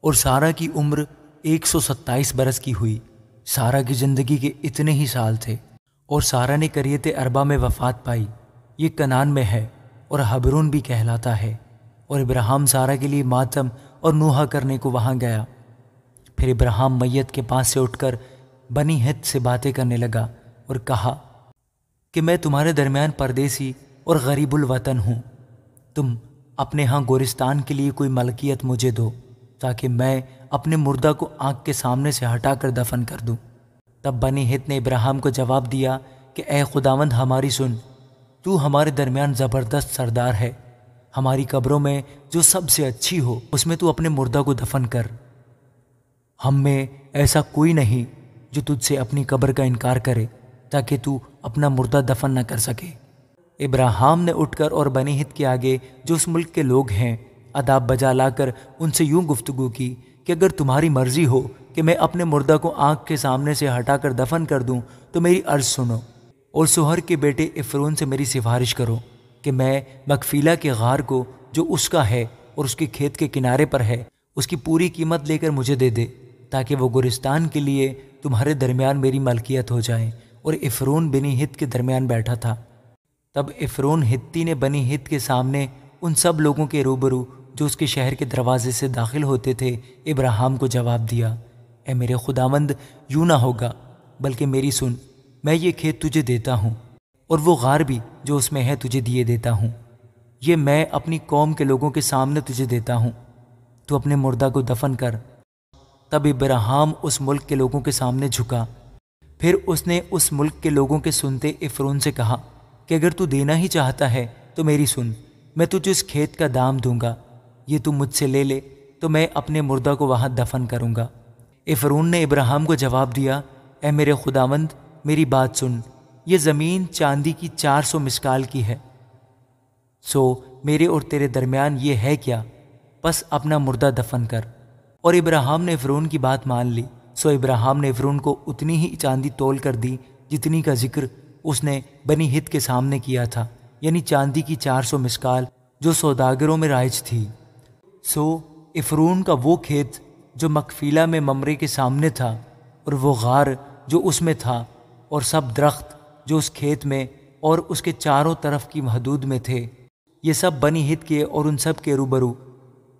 اور سارہ کی عمر 127 برس کی ہوئی۔ سارہ کی زندگی کے اتنے ہی سال تھے، اور سارہ نے قریت اربا میں وفات پائی۔ یہ کنعان میں ہے اور حبرون بھی کہلاتا ہے۔ اور ابراہیم سارہ کے لیے ماتم اور نوحہ کرنے کو وہاں گیا۔ پھر ابراہیم میت کے پاس سے اٹھ کر بنی ہت سے باتیں کرنے لگا اور کہا کہ میں تمہارے درمیان پردیسی اور غریب الوطن ہوں۔ تم اپنے ہاں گورستان کے لیے کوئی ملکیت مجھے دو، تاکہ میں اپنے مردہ کو آنکھ کے سامنے سے ہٹا کر دفن کر دوں۔ تب بنی ہت نے ابراہیم کو جواب دیا کہ اے خداوند ہماری سن، تو ہمارے درمیان زبردست سردار ہے۔ ہماری قبروں میں جو سب سے اچھی ہو اس میں تو اپنے مردہ کو دفن کر۔ ہم میں ایسا کوئی نہیں جو تجھ سے اپنی قبر کا انکار کرے، تاکہ تو اپنا مردہ دفن نہ کر سکے۔ ابراہیم نے اٹھ کر اور بنی ہت کے آگے جو اس ملک کے لوگ ہیں آداب بجا لا کر ان سے یوں گفتگو کی کہ اگر تمہاری مرضی ہو کہ میں اپنے مردہ کو آنکھ کے سامنے سے ہٹا کر دفن کر دوں تو میری عرض سنو، اور سہر کے بیٹے افرون سے میری سفارش کرو کہ میں مکفیلا کے غار کو جو اس کا ہے اور اس کے کھیت کے کنارے پر ہے اس کی پوری قیمت لے کر مجھے دے دے، تاکہ وہ گورستان کے لیے تمہارے درمیان میری ملکیت ہو جائے۔ اور افرون بنی ہت کے درمیان بیٹھا تھا۔ تب افرون ہتی نے بنی ہت کے سامنے ان سب لوگوں کے روبرو جو اس کے شہر کے دروازے سے داخل ہوتے تھے ابراہیم کو جواب دیا، اے میرے خداوند، یوں نہ ہوگا، بلکہ میری سن، میں یہ کھیت تجھے دیتا ہوں، اور وہ غار بھی جو اس میں ہے تجھے دیے دیتا ہوں۔ یہ میں اپنی قوم کے لوگوں کے سامنے تجھے دیتا ہوں، تو اپنے مردہ کو دفن کر۔ تب ابراہیم اس ملک کے لوگوں کے سامنے جھکا۔ پھر اس نے اس ملک کے لوگوں کے سنتے افرون سے کہا کہ اگر تو دینا ہی چاہتا ہے تو میری سن، میں تجھے اس کھیت کا دام دوں گا، یہ تو مجھ سے لے لے تو میں اپنے مردہ کو وہاں دفن کروں گا۔ افرون نے ابراہیم کو جواب دیا، اے میرے خداوند، میری بات سن، یہ زمین چاندی کی 400 مسکال کی ہے، سو میرے اور تیرے درمیان یہ ہے کیا؟ بس اپنا مردہ دفن کر۔ اور ابراہیم نے افرون کی بات مان لی، سو ابراہیم نے افرون کو اتنی ہی چاندی تول کر دی جتنی کا ذکر اس نے بنی ہت کے سامنے کیا تھا، یعنی چاندی کی 400 مسکال جو سوداگروں میں رائج تھی۔ سو افرون کا وہ کھیت جو مکفیلا میں ممرے کے سامنے تھا، اور وہ غار جو اس میں تھا، اور سب درخت جو اس کھیت میں اور اس کے چاروں طرف کی حدود میں تھے، یہ سب بنی ہت کے اور ان سب کے روبرو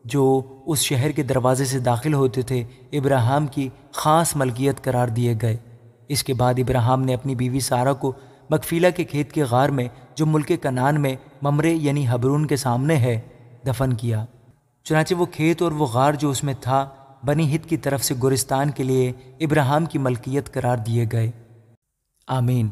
جو اس شہر کے دروازے سے داخل ہوتے تھے ابراہیم کی خاص ملکیت قرار دیے گئے۔ اس کے بعد ابراہیم نے اپنی بیوی سارہ کو مکفیلا کے کھیت کے غار میں جو ملک کنعان میں ممرے یعنی حبرون کے سامنے ہے دفن کیا۔ چنانچہ وہ کھیت اور وہ غار جو اس میں تھا بنی ہت کی طرف سے گورستان کے لیے ابراہیم کی ملکیت قرار دیے گئے۔ آمین۔